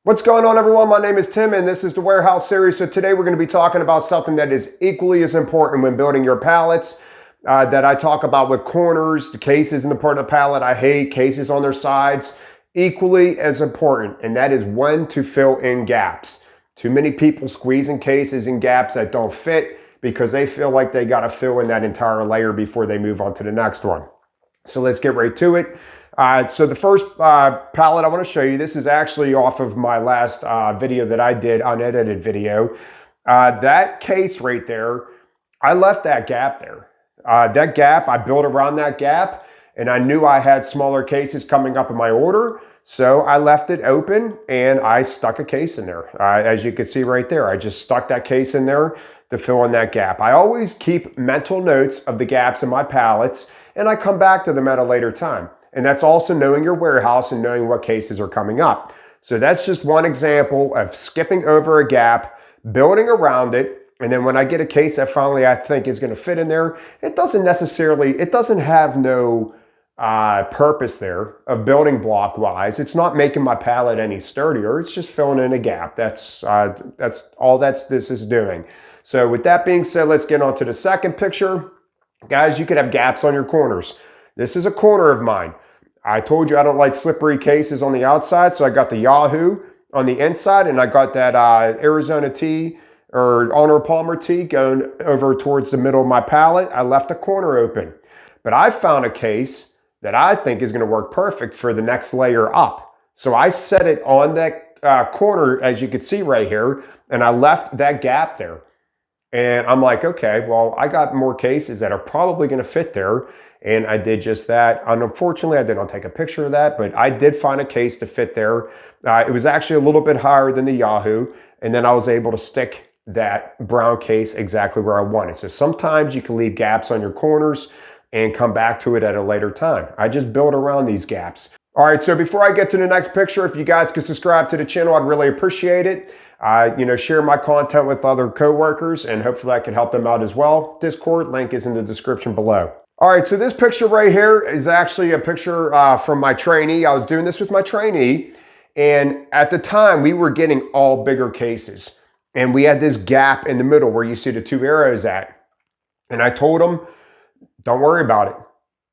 What's going on, everyone? My name is Tim and this is the Warehouse Series. So today we're going to be talking about something that is equally as important when building your pallets that I talk about with corners, the cases in the part of the pallet. I hate cases on their sides, equally as important, and that is when to fill in gaps. Too many people squeezing cases in gaps that don't fit because they feel like they got to fill in that entire layer before they move on to the next one. So let's get right to it. So the first pallet I want to show you, this is actually off of my last video that I did, unedited video. That case right there, I left that gap there. That gap, I built around that gap, and I knew I had smaller cases coming up in my order. So I left it open and I stuck a case in there. As you can see right there, I just stuck that case in there to fill in that gap. I always keep mental notes of the gaps in my pallets and I come back to them at a later time. And that's also knowing your warehouse and knowing what cases are coming up. So that's just one example of skipping over a gap, building around it, and then when I get a case that finally I think is going to fit in there, it doesn't have no purpose there of building block wise. It's not making my pallet any sturdier. It's just filling in a gap. That's all this is doing. So with that being said, let's get on to the second picture. Guys, you could have gaps on your corners. This is a corner of mine. I told you I don't like slippery cases on the outside, so I got the Yahoo on the inside, and I got that Arizona tee or Arnold Palmer tee going over towards the middle of my pallet. I left the corner open. But I found a case that I think is going to work perfect for the next layer up. So I set it on that corner, as you can see right here, and I left that gap there. And I'm like, okay, well, I got more cases that are probably going to fit there. And I did just that. And unfortunately, I did not take a picture of that, but I did find a case to fit there. It was actually a little bit higher than the Yahoo. And then I was able to stick that brown case exactly where I wanted. So sometimes you can leave gaps on your corners and come back to it at a later time. I just build around these gaps. All right, so before I get to the next picture, if you guys could subscribe to the channel, I'd really appreciate it. Share my content with other coworkers, and hopefully I can help them out as well. Discord link is in the description below. All right, so this picture right here is actually a picture from my trainee. I was doing this with my trainee, and at the time we were getting all bigger cases, and we had this gap in the middle where you see the two arrows at. And I told him, don't worry about it.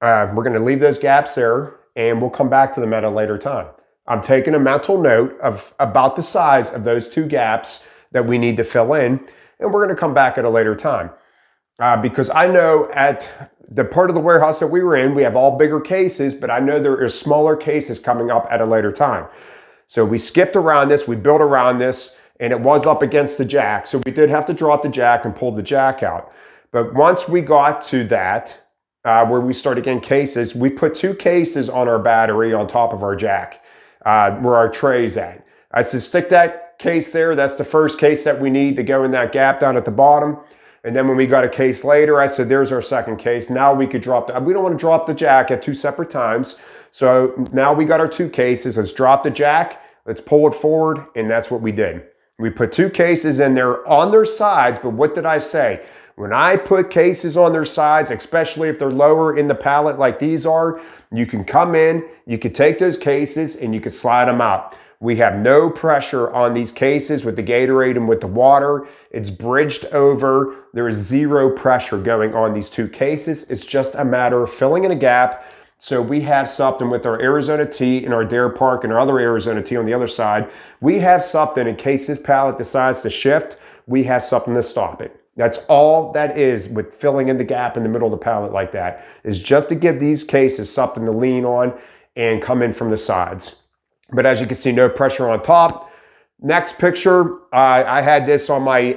We're going to leave those gaps there, and we'll come back to them at a later time. I'm taking a mental note of about the size of those two gaps that we need to fill in, and we're going to come back at a later time. Because I know at the part of the warehouse that we were in, we have all bigger cases, but I know there are smaller cases coming up at a later time. So we skipped around this, we built around this, and it was up against the jack. So we did have to drop the jack and pull the jack out. But once we got to that, where we started getting cases, we put two cases on our battery on top of our jack, where our tray's at. I said, stick that case there. That's the first case that we need to go in that gap down at the bottom. And then when we got a case later, I said, there's our second case. Now we could drop we don't want to drop the jack at two separate times. So now we got our two cases. Let's drop the jack. Let's pull it forward. And that's what we did. We put two cases in there on their sides. But what did I say? When I put cases on their sides, especially if they're lower in the pallet like these are, you can come in, you can take those cases and you can slide them out. We have no pressure on these cases with the Gatorade and with the water. It's bridged over. There is zero pressure going on these two cases. It's just a matter of filling in a gap. So we have something with our Arizona tee and our Dare Park and our other Arizona tee on the other side. We have something in case this pallet decides to shift. We have something to stop it. That's all that is with filling in the gap in the middle of the pallet like that, is just to give these cases something to lean on and come in from the sides. But as you can see, no pressure on top. Next picture, I had this on my,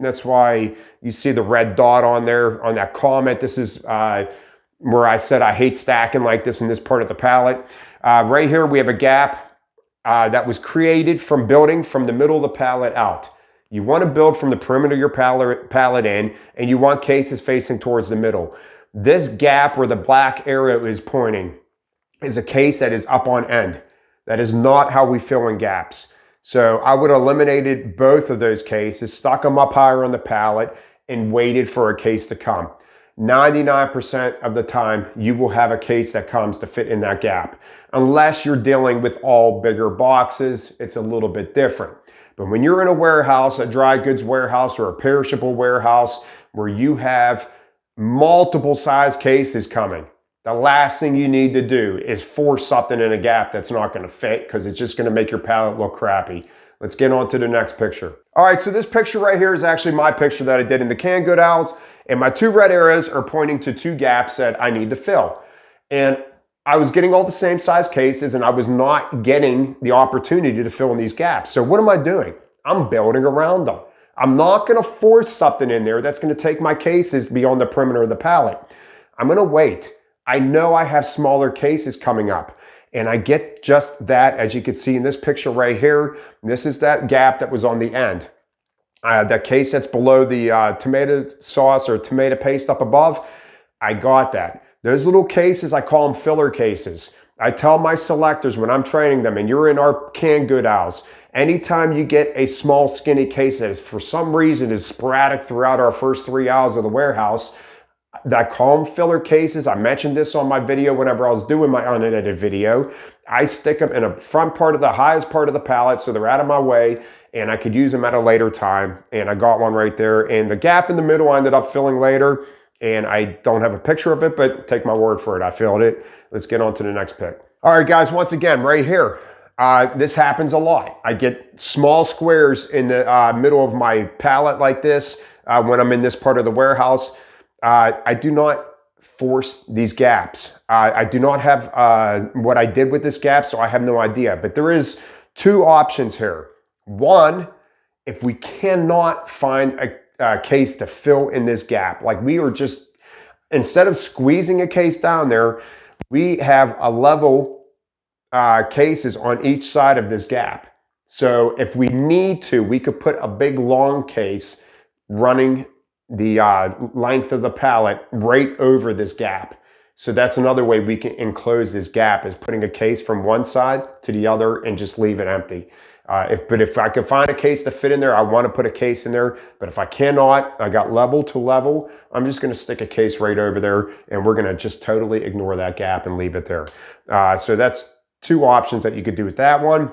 that's why you see the red dot on there on that comment. This is where I said I hate stacking like this in this part of the pallet. Right here, we have a gap that was created from building from the middle of the pallet out. You want to build from the perimeter of your pallet in, and you want cases facing towards the middle. This gap where the black arrow is pointing is a case that is up on end. That is not how we fill in gaps. So I would have eliminated both of those cases, stuck them up higher on the pallet, and waited for a case to come. 99% of the time, you will have a case that comes to fit in that gap. Unless you're dealing with all bigger boxes, it's a little bit different. But when you're in a warehouse, a dry goods warehouse or a perishable warehouse where you have multiple size cases coming, the last thing you need to do is force something in a gap that's not going to fit, because it's just going to make your pallet look crappy. Let's get on to the next picture. All right, so this picture right here is actually my picture that I did in the canned good aisles, and my 2 red arrows are pointing to 2 gaps that I need to fill. And I was getting all the same size cases, and I was not getting the opportunity to fill in these gaps. So what am I doing? I'm building around them. I'm not going to force something in there that's going to take my cases beyond the perimeter of the pallet. I'm going to wait. I know I have smaller cases coming up, and I get just that, as you can see in this picture right here. This is that gap that was on the end. That case that's below the tomato sauce or tomato paste up above, I got that. Those little cases, I call them filler cases. I tell my selectors when I'm training them, and you're in our canned good aisles, anytime you get a small skinny case that is for some reason is sporadic throughout our first 3 aisles of the warehouse, I call them filler cases. I mentioned this on my video whenever I was doing my unedited video. I stick them in a front part of the highest part of the pallet so they're out of my way, and I could use them at a later time. And I got one right there. And the gap in the middle I ended up filling later, and I don't have a picture of it, but take my word for it, I filled it. Let's get on to the next pick. All right, guys, once again, right here, this happens a lot. I get small squares in the middle of my pallet like this when I'm in this part of the warehouse. I do not force these gaps. I do not have what I did with this gap, so I have no idea. But there is 2 options here. One, if we cannot find a case to fill in this gap, like we are just, instead of squeezing a case down there, we have a level cases on each side of this gap. So if we need to, we could put a big long case running the length of the pallet right over this gap. So that's another way we can enclose this gap, is putting a case from one side to the other and just leave it empty. But if I can find a case to fit in there, I want to put a case in there. But if I cannot, I got level to level, I'm just going to stick a case right over there, and we're going to just totally ignore that gap and leave it there. So that's 2 options that you could do with that one.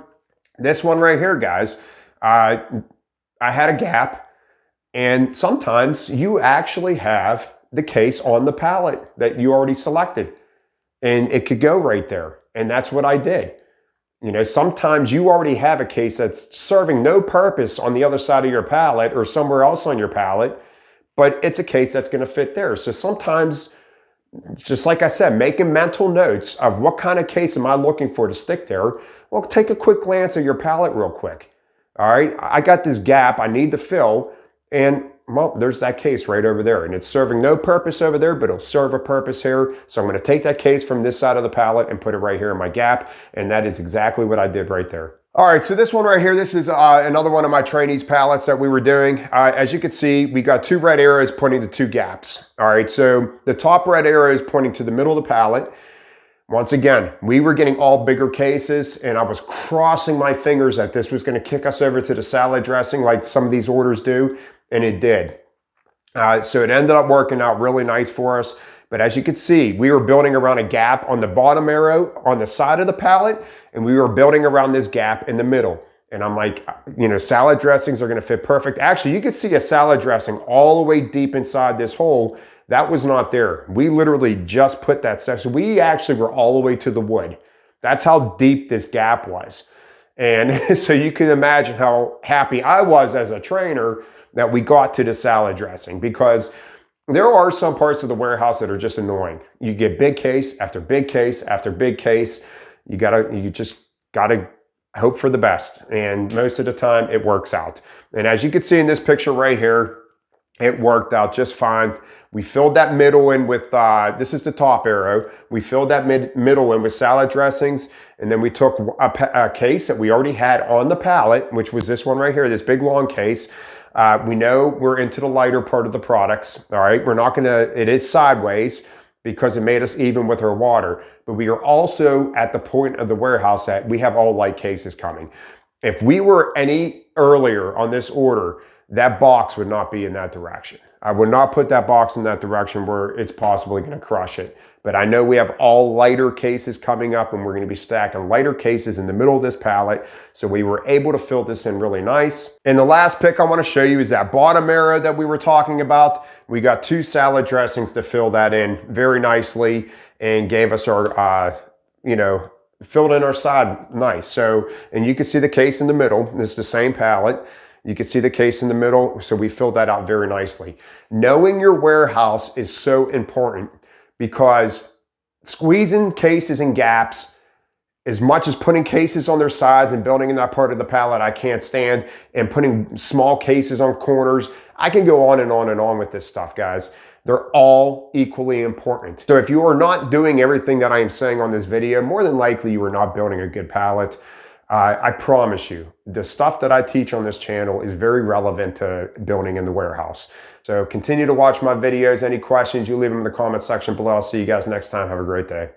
This one right here, guys, I had a gap. And sometimes you actually have the case on the pallet that you already selected, and it could go right there. And that's what I did. You know, sometimes you already have a case that's serving no purpose on the other side of your pallet or somewhere else on your pallet, but it's a case that's going to fit there. So sometimes, just like I said, making mental notes of what kind of case am I looking for to stick there. Well, take a quick glance at your pallet real quick. All right, I got this gap I need to fill. And well, there's that case right over there, and it's serving no purpose over there, but it'll serve a purpose here. So I'm going to take that case from this side of the pallet and put it right here in my gap. And that is exactly what I did right there. All right, so this one right here, this is another one of my trainees pallets that we were doing. As you can see, we got 2 red arrows pointing to 2 gaps. All right, so the top red arrow is pointing to the middle of the pallet. Once again, we were getting all bigger cases, and I was crossing my fingers that this was going to kick us over to the salad dressing like some of these orders do. And it did. So it ended up working out really nice for us. But as you can see, we were building around a gap on the bottom arrow on the side of the pallet, and we were building around this gap in the middle. And I'm like, you know, salad dressings are going to fit perfect. Actually, you could see a salad dressing all the way deep inside this hole. That was not there. We literally just put that section. We actually were all the way to the wood. That's how deep this gap was. And so you can imagine how happy I was as a trainer that we got to the salad dressing, because there are some parts of the warehouse that are just annoying. You get big case after big case after big case. You just gotta hope for the best. And most of the time it works out. And as you can see in this picture right here, it worked out just fine. We filled that middle in with, this is the top arrow. We filled that middle in with salad dressings. And then we took a case that we already had on the pallet, which was this one right here, this big long case. We know we're into the lighter part of the products. All right, we're not gonna, it is sideways because it made us even with our water. But we are also at the point of the warehouse that we have all light cases coming. If we were any earlier on this order, that box would not be in that direction. I would not put that box in that direction where it's possibly going to crush it. but I know we have all lighter cases coming up, and we're going to be stacking lighter cases in the middle of this pallet. So we were able to fill this in really nice. And the last pick I want to show you is that bottom area that we were talking about. We got 2 salad dressings to fill that in very nicely and gave us our, filled in our side nice. So, and you can see the case in the middle. This is the same pallet. You can see the case in the middle. So we filled that out very nicely. Knowing your warehouse is so important, because squeezing cases and gaps, as much as putting cases on their sides and building in that part of the pallet I can't stand, and putting small cases on corners, I can go on and on and on with this stuff, guys. They're all equally important. So if you are not doing everything that I am saying on this video, more than likely you are not building a good pallet. I promise you, the stuff that I teach on this channel is very relevant to building in the warehouse. So continue to watch my videos. Any questions, you leave them in the comment section below. I'll see you guys next time. Have a great day.